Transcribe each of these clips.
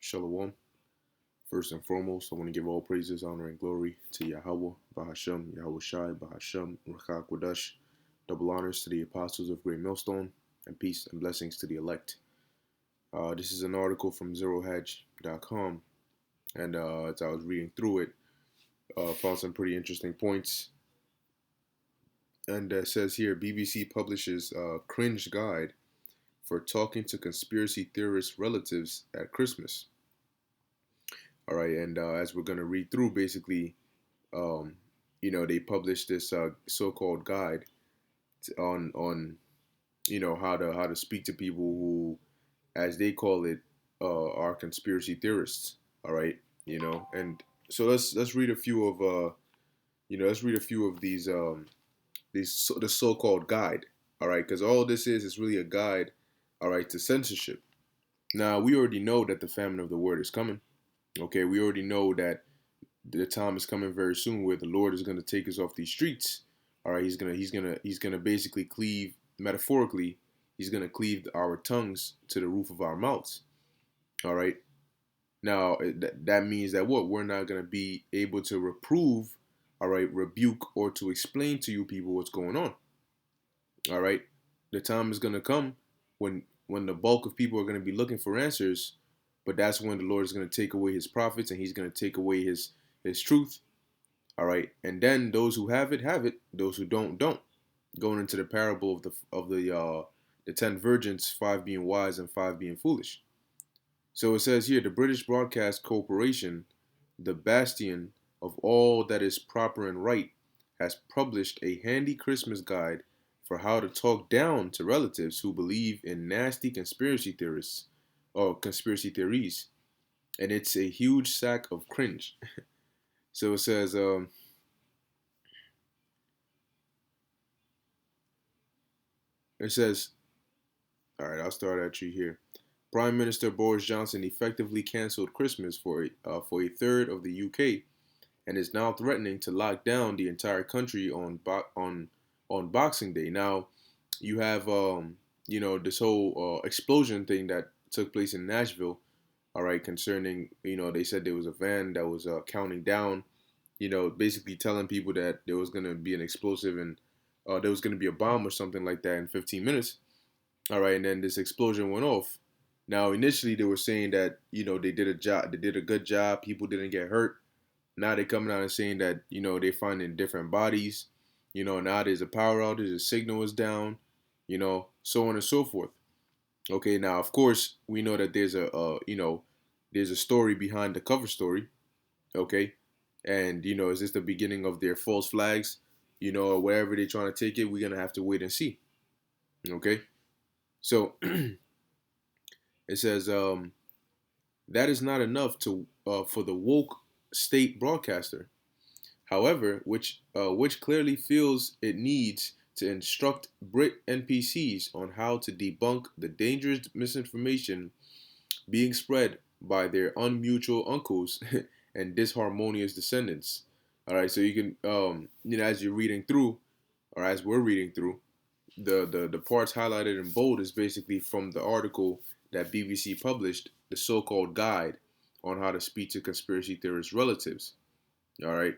Shalom. First and foremost, I want to give all praises, honor, and glory to Yahweh, Bahashem, Yahweh Shai, Bahashem, Ruach HaKodesh. Double honors to the apostles of Great Millstone, and peace and blessings to the elect. This is an article from ZeroHedge.com, and as I was reading through it, found some pretty interesting points. And it says here, BBC publishes a cringe guide for talking to conspiracy theorist relatives at Christmas. All right, and as we're going to read through, basically, they published this so-called guide on how to speak to people who, as they call it, are conspiracy theorists. All right, and so let's read a few of the so-called guide. All right, because all this is really a guide. All right, to censorship. Now we already know that the famine of the word is coming. Okay, we already know that the time is coming very soon where the Lord is going to take us off these streets. All right, he's gonna basically cleave, metaphorically, he's gonna cleave our tongues to the roof of our mouths. All right. Now that means that what we're not gonna be able to reprove, all right, rebuke, or to explain to you people what's going on. All right, the time is gonna come when the bulk of people are gonna be looking for answers. But that's when the Lord is going to take away his prophets, and he's going to take away his truth. All right. And then those who have it, have it. Those who don't. Going into the parable of the 10 virgins, 5 being wise and 5 being foolish. So it says here, the British Broadcast Corporation, the bastion of all that is proper and right, has published a handy Christmas guide for how to talk down to relatives who believe in nasty conspiracy theorists or conspiracy theories, and it's a huge sack of cringe. So it says, all right, I'll start at you here. Prime Minister Boris Johnson effectively canceled Christmas for a third of the UK, and is now threatening to lock down the entire country on Boxing Day. Now, you have this whole explosion thing that took place in Nashville. All right, concerning, they said there was a van that was counting down, basically telling people that there was going to be an explosive and there was going to be a bomb or something like that in 15 minutes. All right, and then this explosion went off. Now, initially they were saying that, they did a good job, people didn't get hurt. Now they're coming out and saying that, they're finding different bodies. Now there's a power outage, the signal is down, so on and so forth. Okay, now of course we know that there's a story behind the cover story. Okay, and is this the beginning of their false flags? Or wherever they're trying to take it, we're gonna have to wait and see. Okay, so it says that is not enough to for the woke state broadcaster. However, which clearly feels it needs to instruct Brit NPCs on how to debunk the dangerous misinformation being spread by their unmutual uncles and disharmonious descendants. All right, so you can, as you're reading through, or as we're reading through, the parts highlighted in bold is basically from the article that BBC published, the so-called guide on how to speak to conspiracy theorist relatives. All right,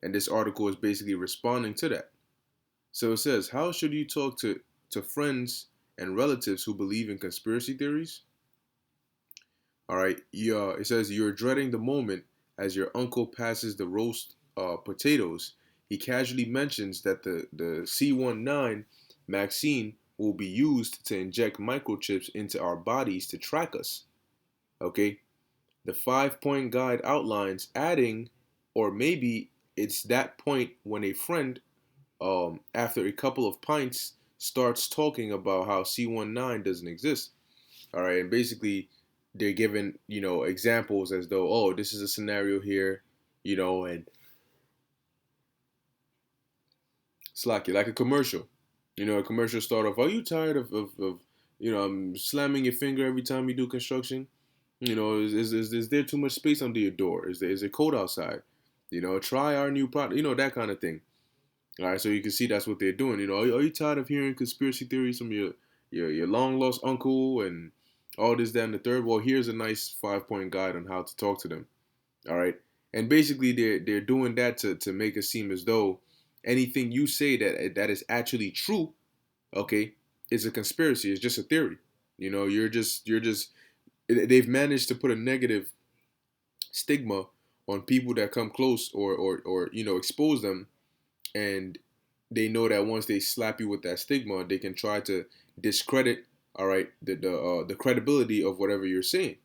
and this article is basically responding to that. So it says, how should you talk to friends and relatives who believe in conspiracy theories? All right, it says you're dreading the moment as your uncle passes the roast potatoes. He casually mentions that the C19 vaccine will be used to inject microchips into our bodies to track us. Okay, the 5-point guide outlines adding, or maybe it's that point when a friend after a couple of pints, starts talking about how C19 doesn't exist. All right, and basically they're given, examples as though, oh, this is a scenario here, and it's like a commercial. A commercial start off, are you tired of slamming your finger every time you do construction? Is there too much space under your door? Is it cold outside? Try our new product, that kind of thing. All right, so you can see that's what they're doing. Are you tired of hearing conspiracy theories from your long lost uncle and all this, that, and the third. Well, here's a nice 5 point guide on how to talk to them. All right. And basically they're doing that to make it seem as though anything you say that is actually true, okay, is a conspiracy. It's just a theory. You're just they've managed to put a negative stigma on people that come close or expose them, and they know that once they slap you with that stigma, they can try to discredit, all right, the credibility of whatever you're saying,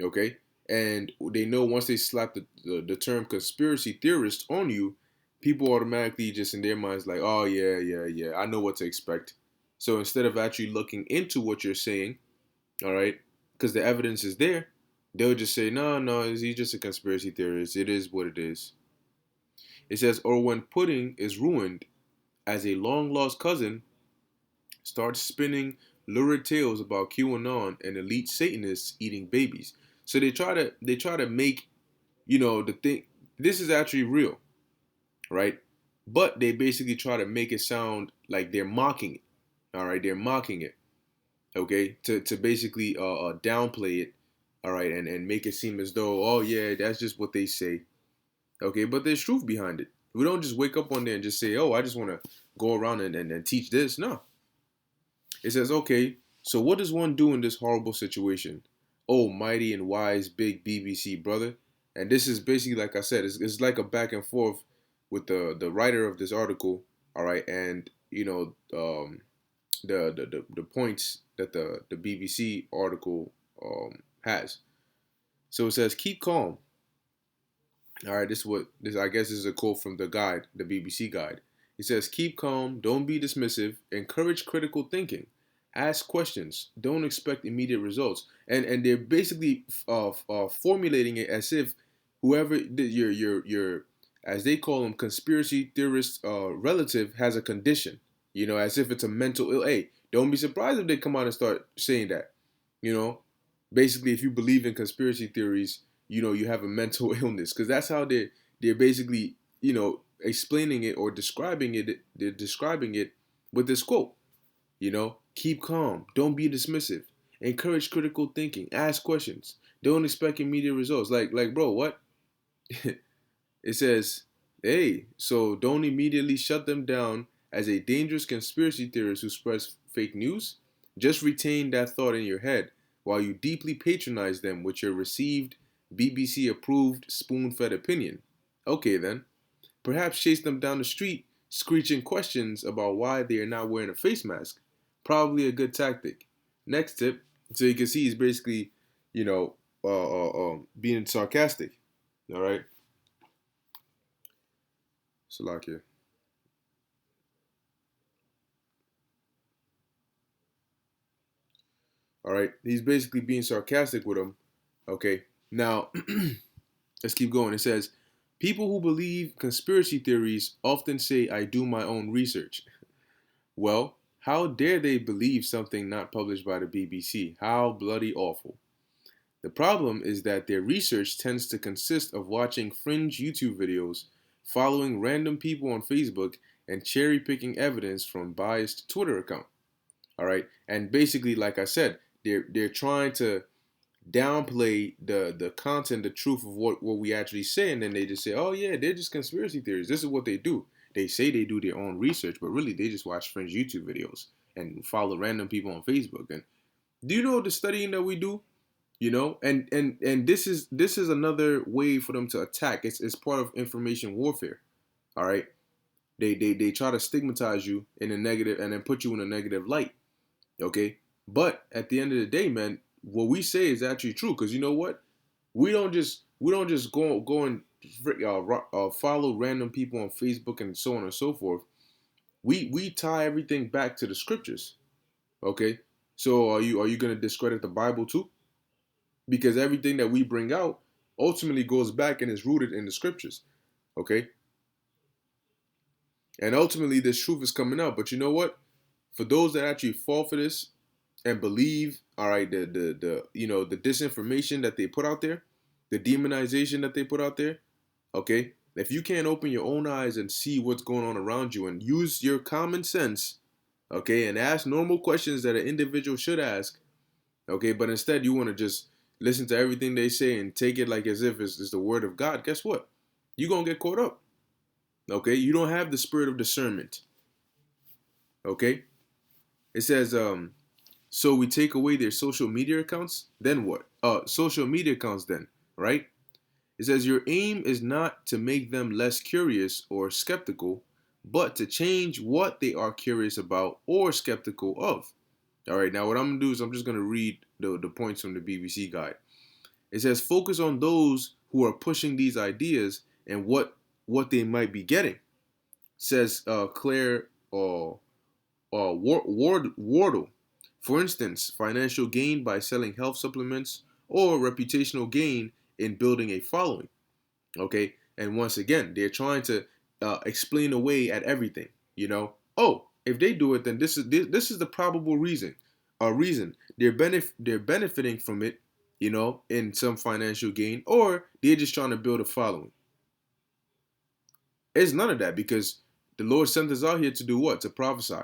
okay? And they know once they slap the term conspiracy theorist on you, people automatically just in their minds like, oh yeah, yeah, yeah, I know what to expect. So instead of actually looking into what you're saying, all right, because the evidence is there, they'll just say, no, no, he's just a conspiracy theorist. It is what it is. It says, or when pudding is ruined, as a long lost cousin starts spinning lurid tales about QAnon and elite Satanists eating babies. So they try to make, the thing, this is actually real, right? But they basically try to make it sound like they're mocking it. All right, they're mocking it, okay, to basically downplay it, all right, and make it seem as though, oh yeah, that's just what they say, okay, but there's truth behind it. We don't just wake up one day and just say, oh, I just want to go around and teach this. No, it says, okay, so what does one do in this horrible situation? Oh, mighty and wise big BBC brother. And this is basically, like I said, it's like a back and forth with the writer of this article, all right, and the points that the BBC article has. So it says, keep calm. All right, this I guess is a quote from the guide, the BBC guide. It says, keep calm, don't be dismissive, encourage critical thinking, ask questions, don't expect immediate results. And they're basically formulating it as if whoever your as they call them conspiracy theorist relative has a condition, as if it's a mental ill. Hey, don't be surprised if they come out and start saying that, you know. Basically, if you believe in conspiracy theories, you have a mental illness, because that's how they're basically explaining it or describing it. They're describing it with this quote. Keep calm, don't be dismissive, encourage critical thinking, ask questions, don't expect immediate results. Like bro, what? It says, hey, so don't immediately shut them down as a dangerous conspiracy theorist who spreads fake news. Just retain that thought in your head while you deeply patronize them with your received BBC approved spoon fed opinion. Okay, then. Perhaps chase them down the street screeching questions about why they are not wearing a face mask. Probably a good tactic. Next tip, so you can see he's basically, being sarcastic. All right, Salakia. All right, he's basically being sarcastic with him. Okay, now let's keep going. It says, people who believe conspiracy theories often say, I do my own research. Well, how dare they believe something not published by the BBC? How bloody awful. The problem is that their research tends to consist of watching fringe YouTube videos, following random people on Facebook, and cherry picking evidence from biased Twitter account. All right, and basically, like I said, they're trying to downplay the content, the truth of what we actually say, and then they just say, oh yeah, they're just conspiracy theories. This is what they do. They say they do their own research, but really they just watch fringe YouTube videos and follow random people on Facebook. And do you know the studying that we do? And this is another way for them to attack. It's part of information warfare. All right, they try to stigmatize you in a negative and then put you in a negative light. Okay, but at the end of the day, man, what we say is actually true, because you know what? We don't just go and follow random people on Facebook and so on and so forth. We tie everything back to the scriptures. Okay, so are you gonna discredit the Bible too? Because everything that we bring out ultimately goes back and is rooted in the scriptures. Okay, and ultimately this truth is coming out. But you know what? For those that actually fall for this and believe, all right, the disinformation that they put out there, the demonization that they put out there, okay, if you can't open your own eyes and see what's going on around you and use your common sense, okay, and ask normal questions that an individual should ask, Okay, but instead you want to just listen to everything they say and take it like as if it's the word of God. Guess what? You're gonna get caught up. Okay, you don't have the spirit of discernment. Okay, it says, so we take away their social media accounts. Then what? Social media accounts. Then, right? It says your aim is not to make them less curious or skeptical, but to change what they are curious about or skeptical of. All right, now what I'm gonna do is I'm just gonna read the points from the BBC guide. It says focus on those who are pushing these ideas and what they might be getting. Says Claire Wardle. For instance, financial gain by selling health supplements or reputational gain in building a following. Okay, and once again, they're trying to explain away at everything. Oh, if they do it, then this is the probable reason. Reason they're benefiting from it, in some financial gain, or they're just trying to build a following. It's none of that because the Lord sent us out here to do what? To prophesy.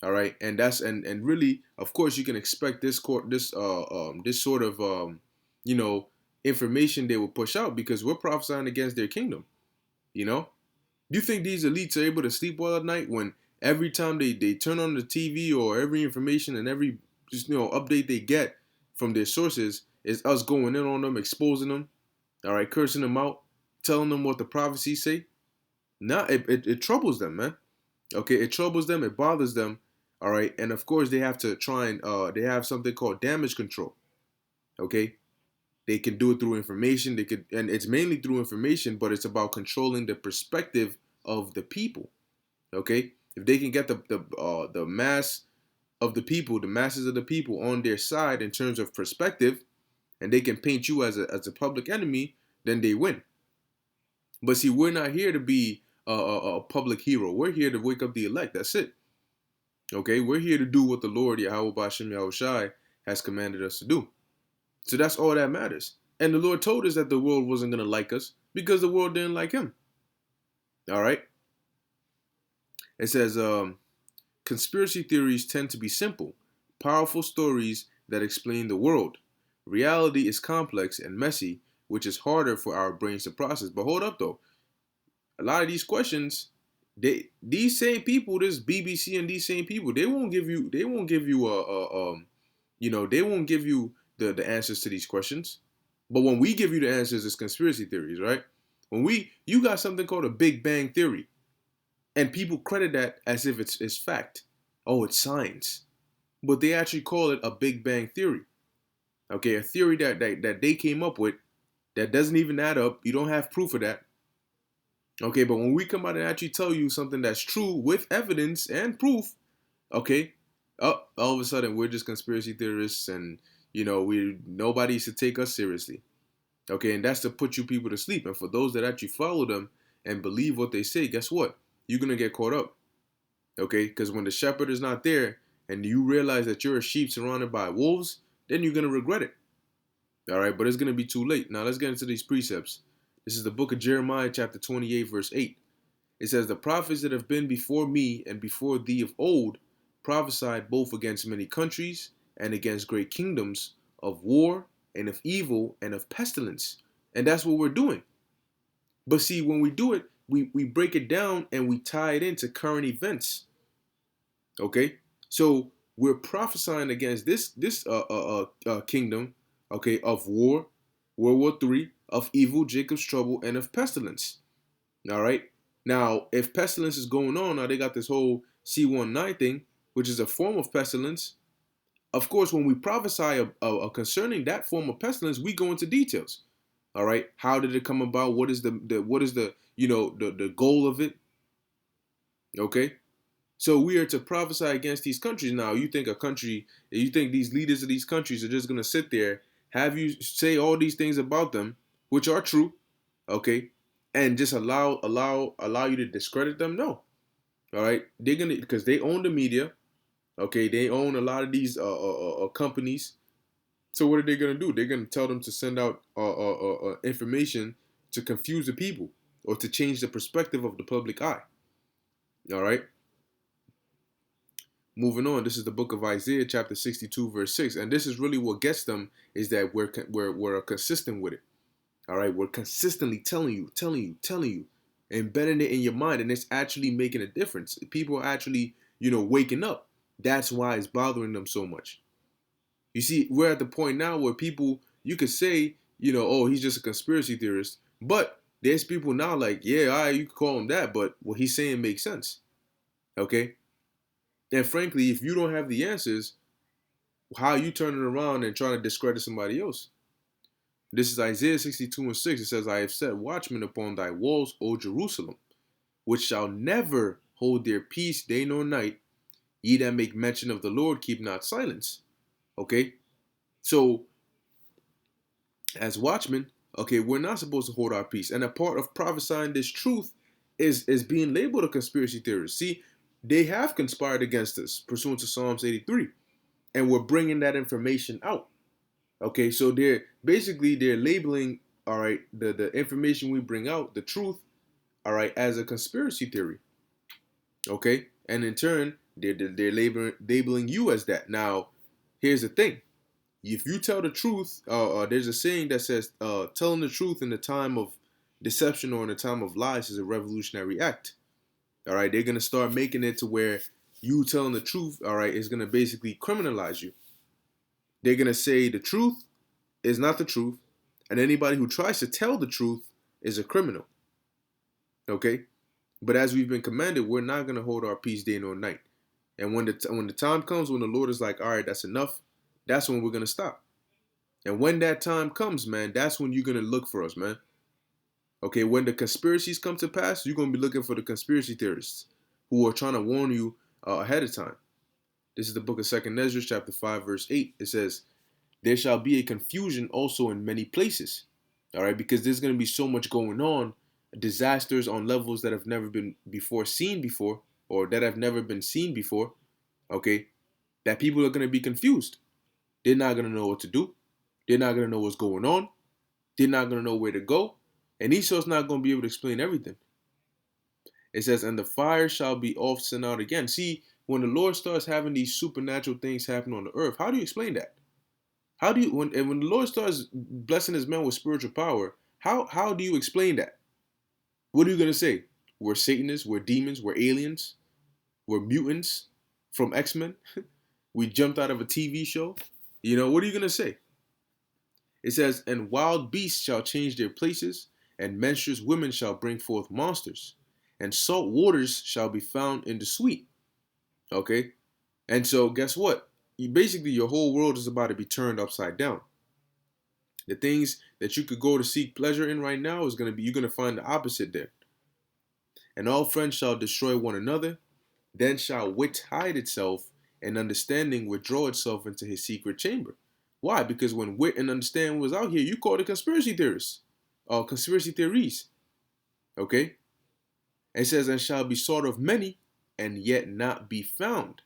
All right, and that's and really, of course, you can expect this sort of you know information they will push out because we're prophesying against their kingdom. You know, do you think these elites are able to sleep well at night when every time they turn on the TV or every information and every just update they get from their sources is us going in on them, exposing them, all right, cursing them out, telling them what the prophecies say? Nah, it troubles them, man. Okay, it troubles them, it bothers them, all right, and of course they have to try and they have something called damage control. Okay, they can do it through information. They could, and it's mainly through information, but it's about controlling the perspective of the people. Okay, if they can get the mass of the people, the masses of the people on their side in terms of perspective, and they can paint you as a public enemy, then they win. But see, we're not here to be a public hero. We're here to wake up the elect. That's it. Okay, we're here to do what the Lord Yahweh Bashem Yahushai has commanded us to do. So that's all that matters. And the Lord told us that the world wasn't going to like us because the world didn't like him. All right. It says, conspiracy theories tend to be simple, powerful stories that explain the world. Reality is complex and messy, which is harder for our brains to process. But hold up, though. A lot of these questions, these same people, this BBC and these same people, they won't give you they won't give you the answers to these questions. But when we give you the answers, it's conspiracy theories, right? You got something called a Big Bang Theory, and people credit that as if it's fact. Oh, it's science. But they actually call it a Big Bang Theory. Okay, a theory that they came up with that doesn't even add up. You don't have proof of that. Okay, but when we come out and actually tell you something that's true with evidence and proof, okay, all of a sudden we're just conspiracy theorists and nobody should take us seriously. Okay, and that's to put you people to sleep. And for those that actually follow them and believe what they say, guess what? You're gonna get caught up. Okay, because when the shepherd is not there and you realize that you're a sheep surrounded by wolves, then you're gonna regret it. All right, but it's gonna be too late. Now let's get into these precepts. This is the book of Jeremiah, chapter 28, verse 8. It says, the prophets that have been before me and before thee of old prophesied both against many countries and against great kingdoms, of war and of evil and of pestilence. And that's what we're doing. But see, when we do it, we break it down and we tie it into current events. Okay? So we're prophesying against this kingdom, okay, of war, World War III, of evil, Jacob's trouble, and of pestilence. All right. Now, if pestilence is going on, now they got this whole C19 thing, which is a form of pestilence. Of course, when we prophesy concerning that form of pestilence, we go into details. All right. How did it come about? What is the goal of it? Okay. So we are to prophesy against these countries. Now, you think these leaders of these countries are just going to sit there, have you say all these things about them, which are true, okay, and just allow you to discredit them? No. All right, they're gonna, because they own the media, okay, they own a lot of these companies. So what are they gonna do? They're gonna tell them to send out information to confuse the people or to change the perspective of the public eye. All right. Moving on, this is the book of Isaiah, chapter 62, verse 6. And this is really what gets them, is that we're consistent with it. All right, we're consistently telling you, embedding it in your mind, and it's actually making a difference. People are actually, waking up. That's why it's bothering them so much. You see, we're at the point now where people, you could say, oh, he's just a conspiracy theorist, but there's people now like, yeah, all right, you could call him that, but what he's saying makes sense. Okay? And frankly, if you don't have the answers, how are you turning around and trying to discredit somebody else? This is Isaiah 62 and 6. It says, I have set watchmen upon thy walls, O Jerusalem, which shall never hold their peace day nor night. Ye that make mention of the Lord, keep not silence. Okay? So, as watchmen, okay, we're not supposed to hold our peace. And a part of prophesying this truth is being labeled a conspiracy theorist. See, they have conspired against us, pursuant to Psalms 83. And we're bringing that information out. Okay, so they're labeling, all right, the information we bring out, the truth, all right, as a conspiracy theory. Okay, and in turn, they're labeling you as that. Now, here's the thing: if you tell the truth, there's a saying that says, telling the truth in the time of deception or in the time of lies is a revolutionary act. All right, they're gonna start making it to where you telling the truth, all right, is gonna basically criminalize you. They're gonna say the truth is not the truth, and anybody who tries to tell the truth is a criminal. Okay, but as we've been commanded, we're not gonna hold our peace day nor night. And when the time comes when the Lord is like, all right, that's enough, that's when we're gonna stop. And when that time comes, man, that's when you're gonna look for us, man. Okay, when the conspiracies come to pass, you're gonna be looking for the conspiracy theorists who are trying to warn you ahead of time. This is the book of 2nd Ezra, chapter 5, verse 8. It says, there shall be a confusion also in many places. All right, because there's going to be so much going on, disasters on levels that have never been seen before, or that have never been seen before. Okay, that people are going to be confused. They're not going to know what to do. They're not going to know what's going on. They're not going to know where to go. And Esau's not going to be able to explain everything. It says, and the fire shall be oft sent out again. See, when the Lord starts having these supernatural things happen on the earth, how do you explain that? How do you when the Lord starts blessing his men with spiritual power, how do you explain that? What are you gonna say? We're Satanists, we're demons, we're aliens, we're mutants from X-Men. We jumped out of a TV show. What are you gonna say? It says, and wild beasts shall change their places, and menstruous women shall bring forth monsters, and salt waters shall be found in the sweet. Okay? And so guess what? Your whole world is about to be turned upside down. The things that you could go to seek pleasure in right now you're gonna find the opposite there. And all friends shall destroy one another, then shall wit hide itself, and understanding withdraw itself into his secret chamber. Why? Because when wit and understanding was out here, you called it conspiracy theorists, or conspiracy theories. Okay? It says, and shall be sought of many, and yet not be found.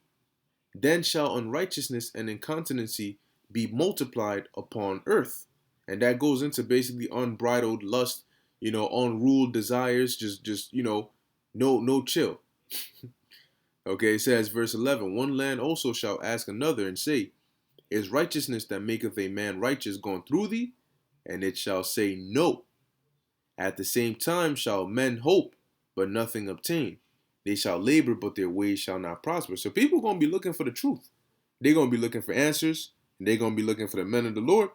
Then shall unrighteousness and incontinency be multiplied upon earth. And that goes into basically unbridled lust, unruled desires, just no chill. Okay, it says, verse 11, one land also shall ask another and say, is righteousness that maketh a man righteous gone through thee? And it shall say, no. At the same time shall men hope, but nothing obtain. They shall labor, but their ways shall not prosper. So people are going to be looking for the truth. They're going to be looking for answers. And they're going to be looking for the men of the Lord.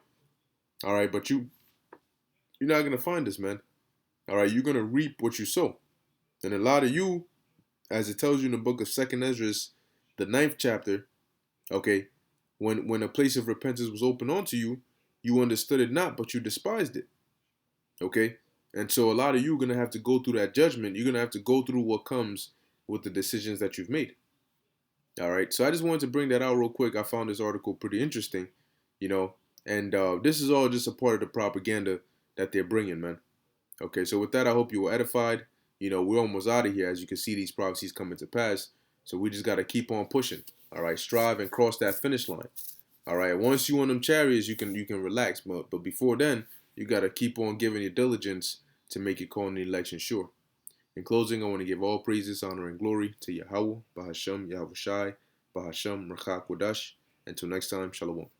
All right, but you're not going to find this, man. All right, you're going to reap what you sow. And a lot of you, as it tells you in the book of 2nd Ezra, the 9th chapter, okay, when a place of repentance was opened unto you, you understood it not, but you despised it. Okay? And so a lot of you are going to have to go through that judgment. You're going to have to go through what comes with the decisions that you've made. All right. So I just wanted to bring that out real quick. I found this article pretty interesting, and this is all just a part of the propaganda that they're bringing, man. Okay. So with that, I hope you were edified. We're almost out of here. As you can see, these prophecies coming to pass. So we just got to keep on pushing. All right. Strive and cross that finish line. All right. Once you on them chariots, you can relax. But before then, you got to keep on giving your diligence to make your calling and election sure. In closing, I want to give all praises, honor, and glory to Yahweh, Bahashem, Yahweh Shai, Bahasham Rakha Kodash. Until next time, Shalom.